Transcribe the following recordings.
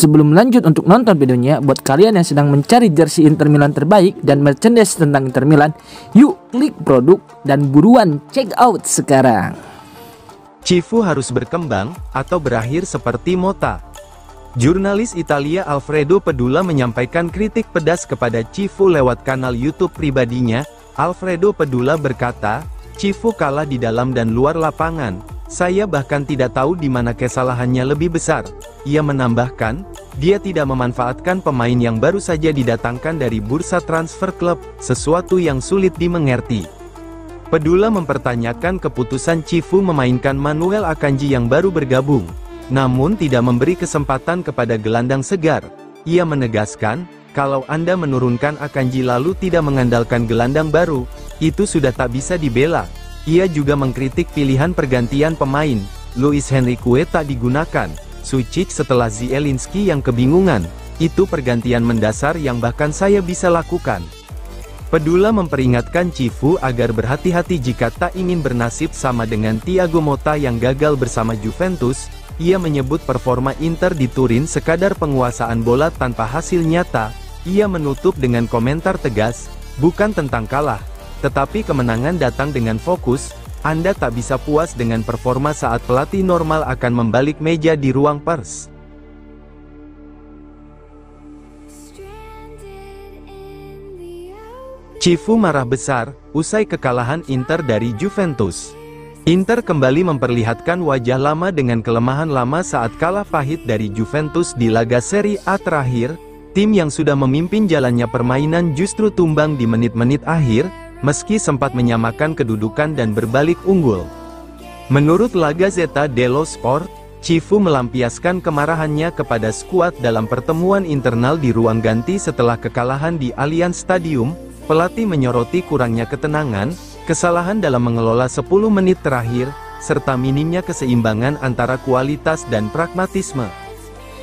Sebelum lanjut untuk nonton videonya, buat kalian yang sedang mencari jersey Inter Milan terbaik dan merchandise tentang Inter Milan, yuk klik produk dan buruan check out sekarang. Cifu harus berkembang atau berakhir seperti Motta. Jurnalis Italia Alfredo Pedula menyampaikan kritik pedas kepada Cifu lewat kanal YouTube pribadinya. Alfredo Pedula berkata, "Cifu kalah di dalam dan luar lapangan. Saya bahkan tidak tahu di mana kesalahannya lebih besar." Ia menambahkan, dia tidak memanfaatkan pemain yang baru saja didatangkan dari bursa transfer klub, sesuatu yang sulit dimengerti. Pedula mempertanyakan keputusan Cifu memainkan Manuel Akanji yang baru bergabung, namun tidak memberi kesempatan kepada gelandang segar. Ia menegaskan, kalau Anda menurunkan Akanji lalu tidak mengandalkan gelandang baru, itu sudah tak bisa dibela. Ia juga mengkritik pilihan pergantian pemain, Luis Henrique tak digunakan, Sucic setelah Zielinski yang kebingungan, itu pergantian mendasar yang bahkan saya bisa lakukan. Pedula memperingatkan Cifu agar berhati-hati jika tak ingin bernasib sama dengan Thiago Motta yang gagal bersama Juventus. Ia menyebut performa Inter di Turin sekadar penguasaan bola tanpa hasil nyata. Ia menutup dengan komentar tegas, bukan tentang kalah, tetapi kemenangan datang dengan fokus. Anda tak bisa puas dengan performa saat pelatih normal akan membalik meja di ruang pers. Cifu marah besar, usai kekalahan Inter dari Juventus. Inter kembali memperlihatkan wajah lama dengan kelemahan lama saat kalah pahit dari Juventus di laga Serie A terakhir. Tim yang sudah memimpin jalannya permainan justru tumbang di menit-menit akhir, meski sempat menyamakan kedudukan dan berbalik unggul. Menurut La Gazzetta dello Sport, Cifu melampiaskan kemarahannya kepada skuad dalam pertemuan internal di ruang ganti setelah kekalahan di Allianz Stadium. Pelatih menyoroti kurangnya ketenangan, kesalahan dalam mengelola 10 menit terakhir, serta minimnya keseimbangan antara kualitas dan pragmatisme.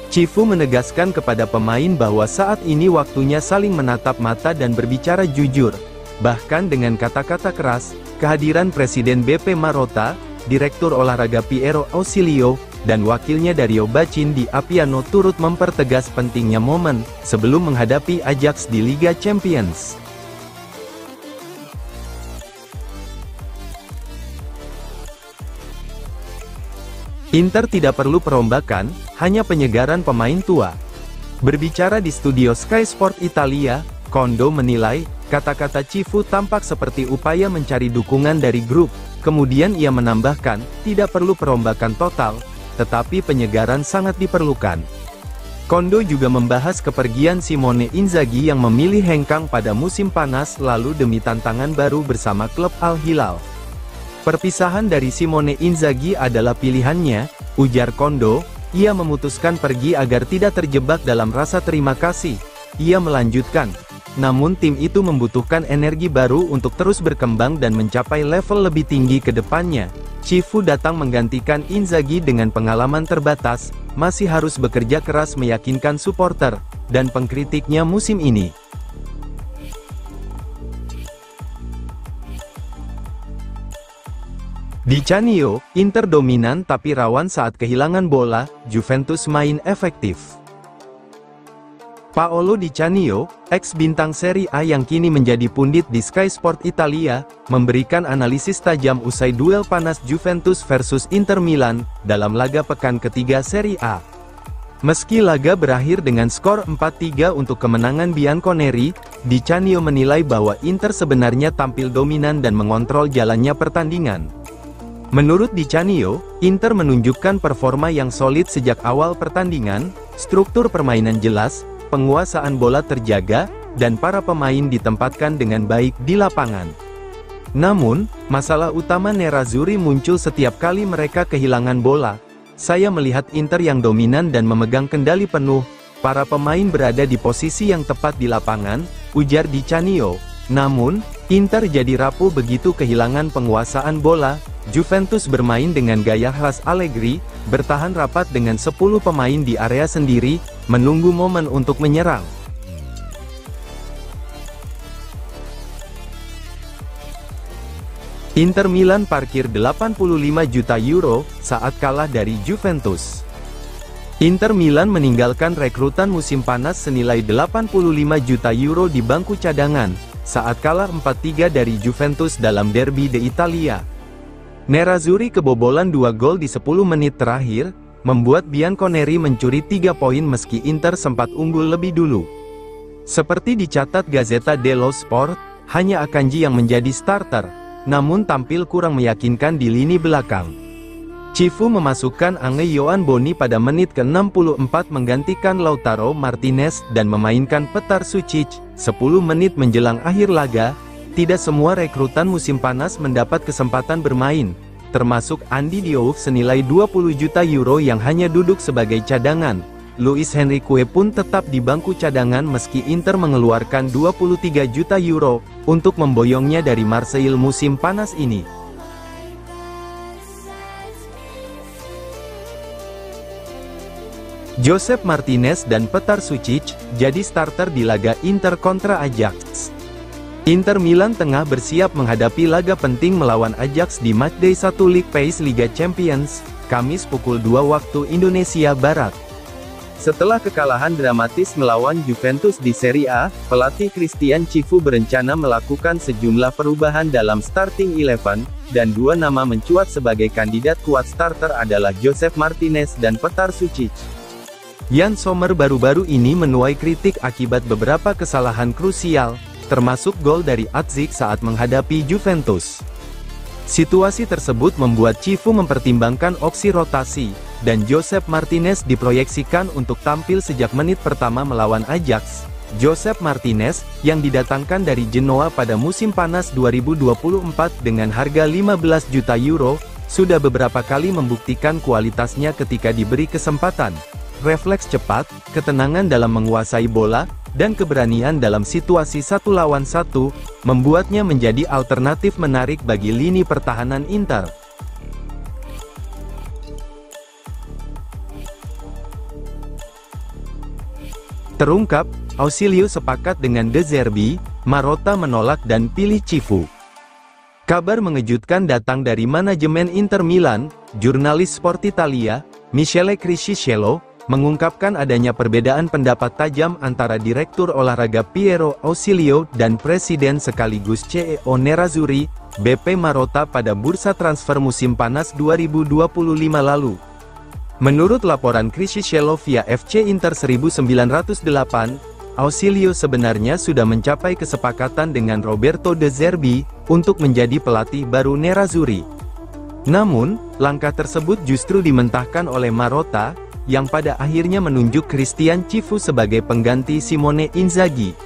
Cifu menegaskan kepada pemain bahwa saat ini waktunya saling menatap mata dan berbicara jujur. Bahkan dengan kata-kata keras, kehadiran Presiden BP Marotta, Direktur Olahraga Piero Ausilio, dan wakilnya Dario Bacin di Appiano turut mempertegas pentingnya momen sebelum menghadapi Ajax di Liga Champions. Inter tidak perlu perombakan, hanya penyegaran pemain tua. Berbicara di studio Sky Sport Italia, Kondo menilai, kata-kata Cifu tampak seperti upaya mencari dukungan dari grup. Kemudian ia menambahkan, tidak perlu perombakan total, tetapi penyegaran sangat diperlukan. Kondo juga membahas kepergian Simone Inzaghi yang memilih hengkang pada musim panas lalu demi tantangan baru bersama klub Al Hilal. Perpisahan dari Simone Inzaghi adalah pilihannya, ujar Kondo. Ia memutuskan pergi agar tidak terjebak dalam rasa terima kasih. Ia melanjutkan, namun tim itu membutuhkan energi baru untuk terus berkembang dan mencapai level lebih tinggi ke depannya. Cifu datang menggantikan Inzaghi dengan pengalaman terbatas, masih harus bekerja keras meyakinkan supporter dan pengkritiknya musim ini. Di Canio, Inter dominan tapi rawan saat kehilangan bola, Juventus main efektif. Paolo Di Canio, ex-bintang Serie A yang kini menjadi pundit di Sky Sport Italia, memberikan analisis tajam usai duel panas Juventus versus Inter Milan, dalam laga pekan ketiga Serie A. Meski laga berakhir dengan skor 4-3 untuk kemenangan Bianconeri, Di Canio menilai bahwa Inter sebenarnya tampil dominan dan mengontrol jalannya pertandingan. Menurut Di Canio, Inter menunjukkan performa yang solid sejak awal pertandingan, struktur permainan jelas, penguasaan bola terjaga, dan para pemain ditempatkan dengan baik di lapangan. Namun, masalah utama Nerazzurri muncul setiap kali mereka kehilangan bola. Saya melihat Inter yang dominan dan memegang kendali penuh, para pemain berada di posisi yang tepat di lapangan, ujar Di Canio. Namun, Inter jadi rapuh begitu kehilangan penguasaan bola. Juventus bermain dengan gaya khas Allegri, bertahan rapat dengan 10 pemain di area sendiri, menunggu momen untuk menyerang. Inter Milan parkir 85 juta euro saat kalah dari Juventus. Inter Milan meninggalkan rekrutan musim panas senilai 85 juta euro di bangku cadangan, saat kalah 4-3 dari Juventus dalam Derby d'Italia. Nerazzurri kebobolan 2 gol di 10 menit terakhir, membuat Bianconeri mencuri 3 poin meski Inter sempat unggul lebih dulu. Seperti dicatat Gazzetta dello Sport, hanya Akanji yang menjadi starter, namun tampil kurang meyakinkan di lini belakang. Cifu memasukkan Ange Yohan Boni pada menit ke-64 menggantikan Lautaro Martinez dan memainkan Petar Sučić. 10 menit menjelang akhir laga, tidak semua rekrutan musim panas mendapat kesempatan bermain, termasuk Andy Diouf senilai 20 juta euro yang hanya duduk sebagai cadangan. Luis Henrique pun tetap di bangku cadangan meski Inter mengeluarkan 23 juta euro untuk memboyongnya dari Marseille musim panas ini. Josep Martinez dan Petar Sučić jadi starter di laga Inter kontra Ajax. Inter Milan tengah bersiap menghadapi laga penting melawan Ajax di Matchday 1 League Pace Liga Champions, Kamis pukul 2 waktu Indonesia Barat. Setelah kekalahan dramatis melawan Juventus di Serie A, pelatih Christian Cifu berencana melakukan sejumlah perubahan dalam starting 11, dan 2 nama mencuat sebagai kandidat kuat starter adalah Josep Martinez dan Petar Sučić. Yann Sommer baru-baru ini menuai kritik akibat beberapa kesalahan krusial, termasuk gol dari Atzik saat menghadapi Juventus. Situasi tersebut membuat Cifu mempertimbangkan opsi rotasi, dan Josep Martinez diproyeksikan untuk tampil sejak menit pertama melawan Ajax. Josep Martinez, yang didatangkan dari Genoa pada musim panas 2024 dengan harga 15 juta euro, sudah beberapa kali membuktikan kualitasnya ketika diberi kesempatan. Refleks cepat, ketenangan dalam menguasai bola, dan keberanian dalam situasi 1 lawan 1, membuatnya menjadi alternatif menarik bagi lini pertahanan Inter. Terungkap, Ausilio sepakat dengan De Zerbi, Marotta menolak dan pilih Cifu. Kabar mengejutkan datang dari manajemen Inter Milan. Jurnalis Sport Italia, Michele Crisciello, mengungkapkan adanya perbedaan pendapat tajam antara Direktur Olahraga Piero Ausilio dan Presiden sekaligus CEO Nerazzurri, BP Marotta pada bursa transfer musim panas 2025 lalu. Menurut laporan Crisciello via FC Inter 1908, Ausilio sebenarnya sudah mencapai kesepakatan dengan Roberto De Zerbi untuk menjadi pelatih baru Nerazzurri. Namun, langkah tersebut justru dimentahkan oleh Marotta, yang pada akhirnya menunjuk Christian Cifu sebagai pengganti Simone Inzaghi.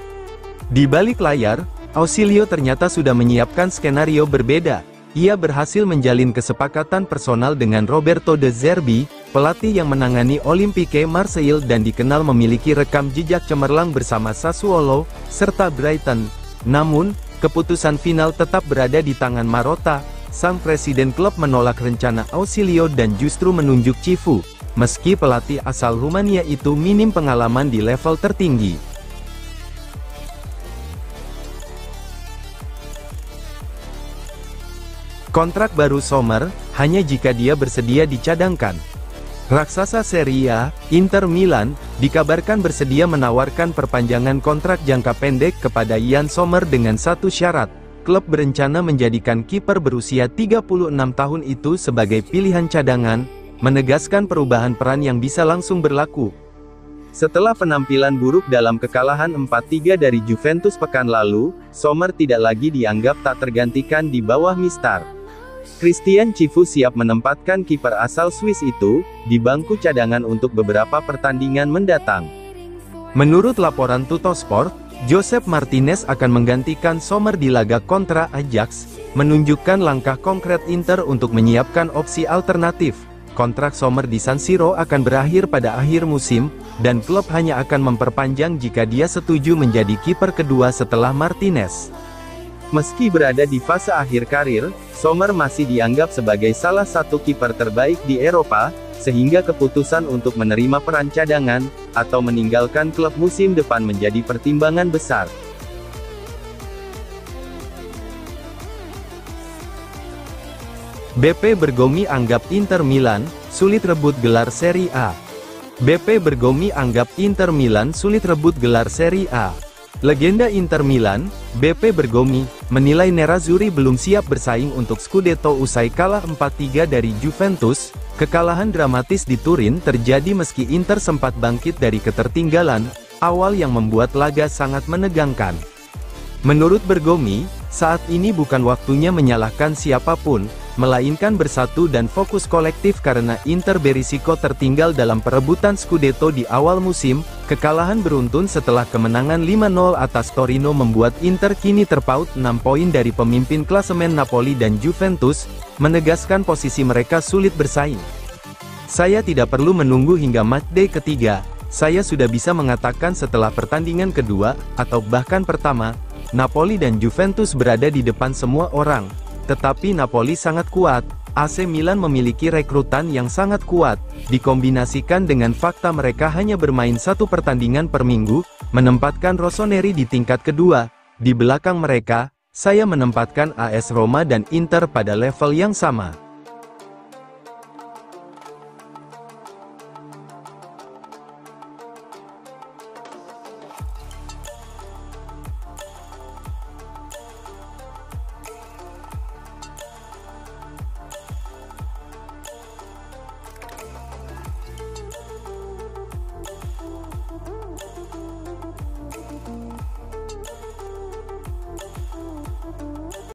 Di balik layar, Ausilio ternyata sudah menyiapkan skenario berbeda. Ia berhasil menjalin kesepakatan personal dengan Roberto De Zerbi, pelatih yang menangani Olympique Marseille dan dikenal memiliki rekam jejak cemerlang bersama Sassuolo, serta Brighton. Namun, keputusan final tetap berada di tangan Marotta. Sang presiden klub menolak rencana Ausilio dan justru menunjuk Cifu, meski pelatih asal Rumania itu minim pengalaman di level tertinggi. Kontrak baru Sommer, hanya jika dia bersedia dicadangkan. Raksasa Serie A, Inter Milan, dikabarkan bersedia menawarkan perpanjangan kontrak jangka pendek kepada Yann Sommer dengan satu syarat. Klub berencana menjadikan kiper berusia 36 tahun itu sebagai pilihan cadangan, menegaskan perubahan peran yang bisa langsung berlaku. Setelah penampilan buruk dalam kekalahan 4-3 dari Juventus pekan lalu, Sommer tidak lagi dianggap tak tergantikan di bawah Mistar. Christian Cifu siap menempatkan kiper asal Swiss itu di bangku cadangan untuk beberapa pertandingan mendatang. Menurut laporan Tuttosport, Josep Martinez akan menggantikan Sommer di laga kontra Ajax, menunjukkan langkah konkret Inter untuk menyiapkan opsi alternatif. Kontrak Sommer di San Siro akan berakhir pada akhir musim, dan klub hanya akan memperpanjang jika dia setuju menjadi kiper kedua setelah Martinez. Meski berada di fase akhir karir, Sommer masih dianggap sebagai salah satu kiper terbaik di Eropa, sehingga keputusan untuk menerima peran cadangan, atau meninggalkan klub musim depan menjadi pertimbangan besar. BP Bergomi anggap Inter Milan sulit rebut gelar Serie A. BP Bergomi anggap Inter Milan sulit rebut gelar Serie A. Legenda Inter Milan, BP Bergomi, menilai Nerazzurri belum siap bersaing untuk Scudetto usai kalah 4-3 dari Juventus. Kekalahan dramatis di Turin terjadi meski Inter sempat bangkit dari ketertinggalan awal yang membuat laga sangat menegangkan. Menurut Bergomi, saat ini bukan waktunya menyalahkan siapapun, melainkan bersatu dan fokus kolektif karena Inter berisiko tertinggal dalam perebutan Scudetto di awal musim. Kekalahan beruntun setelah kemenangan 5-0 atas Torino membuat Inter kini terpaut 6 poin dari pemimpin klasemen Napoli dan Juventus, menegaskan posisi mereka sulit bersaing. Saya tidak perlu menunggu hingga matchday ketiga, saya sudah bisa mengatakan setelah pertandingan kedua, atau bahkan pertama, Napoli dan Juventus berada di depan semua orang. Tetapi Napoli sangat kuat, AC Milan memiliki rekrutan yang sangat kuat, dikombinasikan dengan fakta mereka hanya bermain satu pertandingan per minggu, menempatkan Rossoneri di tingkat kedua. Di belakang mereka, saya menempatkan AS Roma dan Inter pada level yang sama.